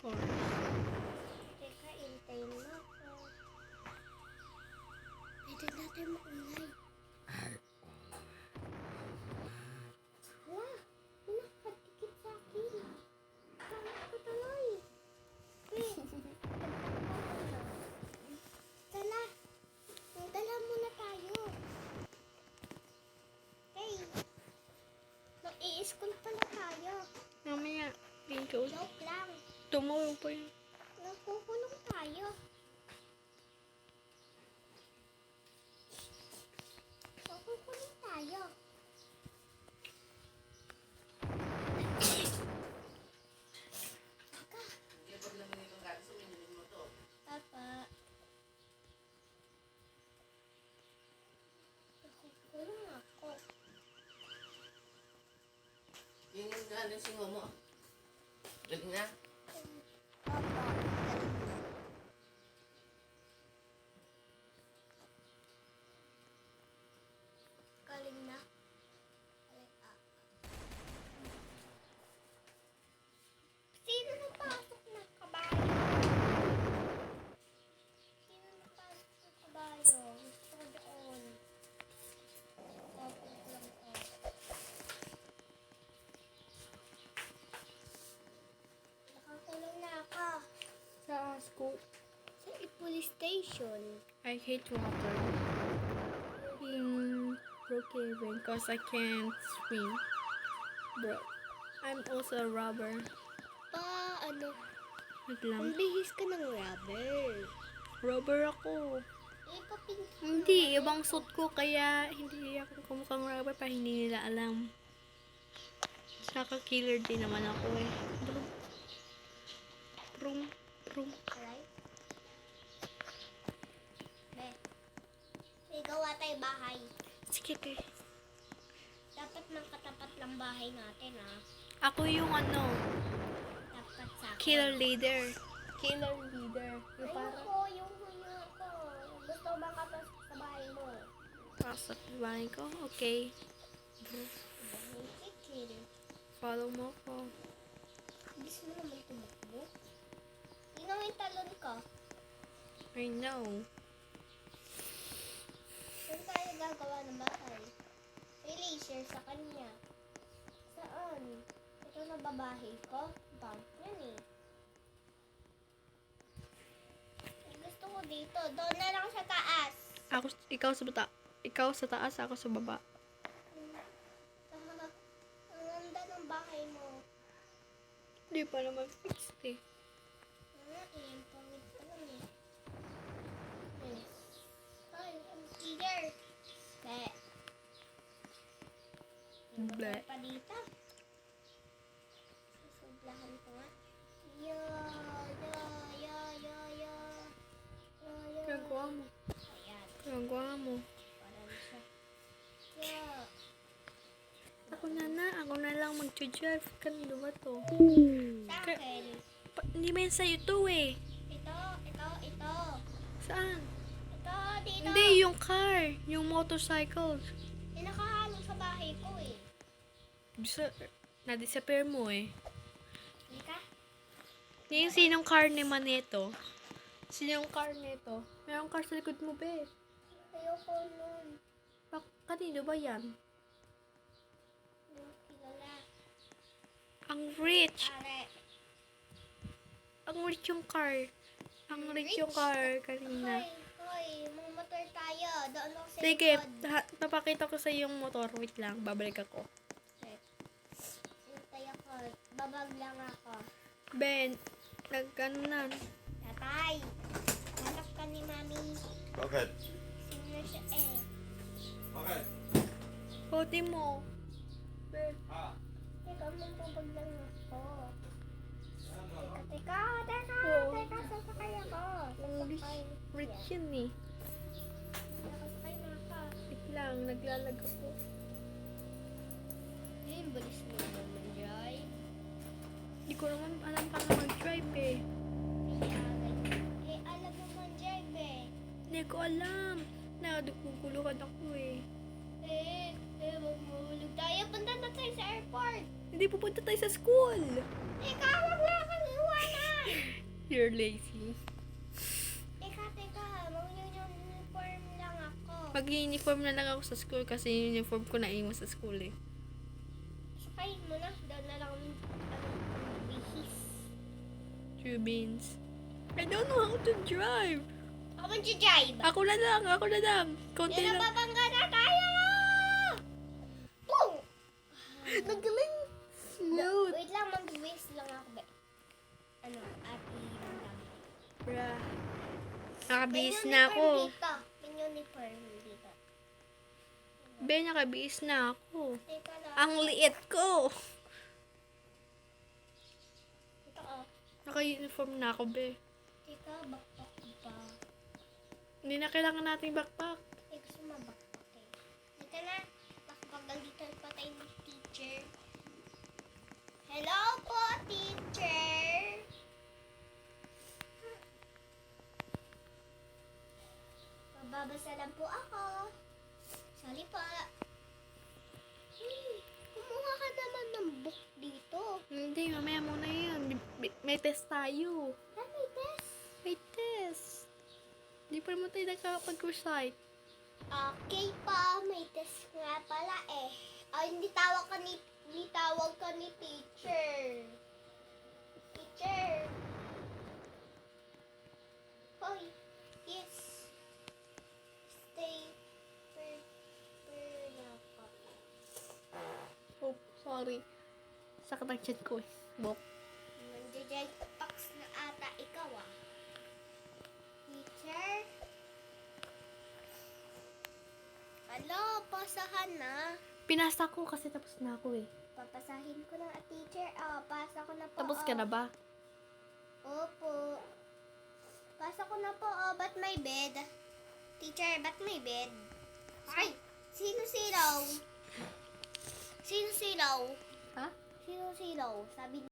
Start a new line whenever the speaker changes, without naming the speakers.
course.
Teka, intayin mo ako. Pwede natin maulay. Wala, nakadikit sa akin. Pangit ko tuloy. Tala, dala muna tayo. Hey, mag-i-school pala tayo.
Mamaya, ikaw.
Joke lang.
Tumulong po yun.
Nagkukulong tayo. Nagkukulong tayo. Papa. Nagkukulong ako.
Yung ano singo mo? Galing na?
Papa. Galing na. Sino napasok ng kabayo? Sino napasok ng kabayo? Gusto ko doon. Opo lang to. Nakakulong na ako.
Sa school,
Sa police station.
I hate water. In Brookhaven because I can't swim. Bro, I'm also a robber.
Ano?
Wait
Ang
lang.
bihis ka ng rubber.
Robber ako.
Ipapink.
Hindi, ibang suit ko kaya hindi ako kumukhang robber pa hindi nila alam. Saka killer din naman ako eh. Brum. Brum. Brum.
Alay? Be. May gawa tayo bahay.
Sige te.
Dapat katapat lang bahay natin, ah.
Ako yung ano,
Dapat sa akin.
killer leader. Killer leader. Yung para
Ayoko, yung huna ko. Gusto bang kapasok sa bahay mo?
pasok sa bahay ko. Okay.
Bahay kikil.
Follow mo ko.
Gusto mo naman tumakbo? Tingnan mo yung talon ko.
I know.
Saan tayo gagawa ng bahay? May laser sa kanya. Saan? Ito na babahay ko? Bump yan eh. Gusto ko dito. Doon na lang sa taas.
Ako, ikaw sa taas, ako sa baba.
Ang ganda ng bahay mo.
Hindi pa naman fixed eh.
Ang pangit pa lang eh. Ay, ang killer. Be.
Ble.
Pa dito. Susublahan ko nga. Yo, yo, yo, yo, yo. Yo, yo.
Gagawa mo.
Ayan.
Gagawa mo.
Parang siya. Yo.
Ako na lang mag-drive. Kanino ba to?
Sa akin.
Hindi ba yan sa'yo to eh?
Ito, ito, ito.
Saan?
Ito, dito.
Hindi, yung car. Yung motorcycle.
Yung nakahalo sa bahay ko eh.
Na-disappear mo eh.
Hindi ka?
Yung sinong car ni Maneto? Sinong car nito? Mayroong car sa likod mo, be.
Ayoko nun.
Kanino ba yan?
Yung kilala.
Ang rich.
Are.
Ang rich yung car. Ang rich yung car kanina.
Hoy, mamotor tayo. Doon ako sa
Sige,
likod.
papakita ko sa yung motor. Wait lang, babalik ako.
Hintay ako. Babag lang ako.
Ben, nagano na.
Tatay, hanap ka ni Mami.
Bakit?
Sino siya eh?
Bakit?
Kote mo. Ben,
Ha?
Teka, magbabag lang ako.
Ano?
Teka,
Oo.
sasakay ako.
ang rich,
Sasakay.
rich yun eh.
Nakasakay na ako.
Wait lang, naglalag ako.
Yung balis mo naman, Joy.
Hindi ko naman alam paano mag-drive eh.
Alam mo man, Joy, be.
Hindi ko alam. Naguguluhan ako eh.
Huwag mahulog tayo. Punta na tayo sa airport.
Hindi pupunta tayo sa school.
Ikaw, wag lang kang iwanan.
You're lazy.
Teka, mag-uniform lang ako.
Mag-uniform na lang ako sa school kasi yung uniform ko naiwan sa school eh.
Sakay mo na, doon na lang bihis.
Two beans. I don't know how to drive.
Ako mag-jive.
Ako na lang. Konti
Yan,
lang.
nababangga na tayo! Boom!
Nagaling. Smooth.
Wait lang, mag-whiz lang ako. Ano, ati lang lang.
Bruh. Nakabihis
May
na ako.
uniform dito. May uniform dito.
Be, nakabihis na ako.
Teka lang.
Ang liit ko.
Ito oh.
Naka-uniform na ako, be.
Teka, backpack ba?
Hindi na kailangan natin backpack.
Eh, gusto mabakpak eh. Teka na. Nakapag dito pa tayo ni teacher. Hello po, teacher! Mababasa lang po ako. Sorry po. Kumuha ka naman ng book dito.
Hindi, mamaya muna yan. May test tayo.
Ano test?
May test. Hindi pa naman tayo nakakapag-recite.
Okay pa, may test nga pala eh. Ay, hindi tawag ka ni teacher. Teacher. Hoy, yes. Stay na ako.
Oh, sorry. Sakit ang chat ko eh. Bok.
Nandiyan box na ata ikaw ah. Teacher? Hello, pasahan na.
Pinasa ko kasi tapos na ako eh.
Papasahin ko na teacher. Pasa ko na po.
Tapos ka na ba?
Opo. Pasa ko na po. Ba't may bed? Teacher, ba't may bed? Ay! Sino silaw? Sino silaw?
Ha?
Sino silaw? Sabi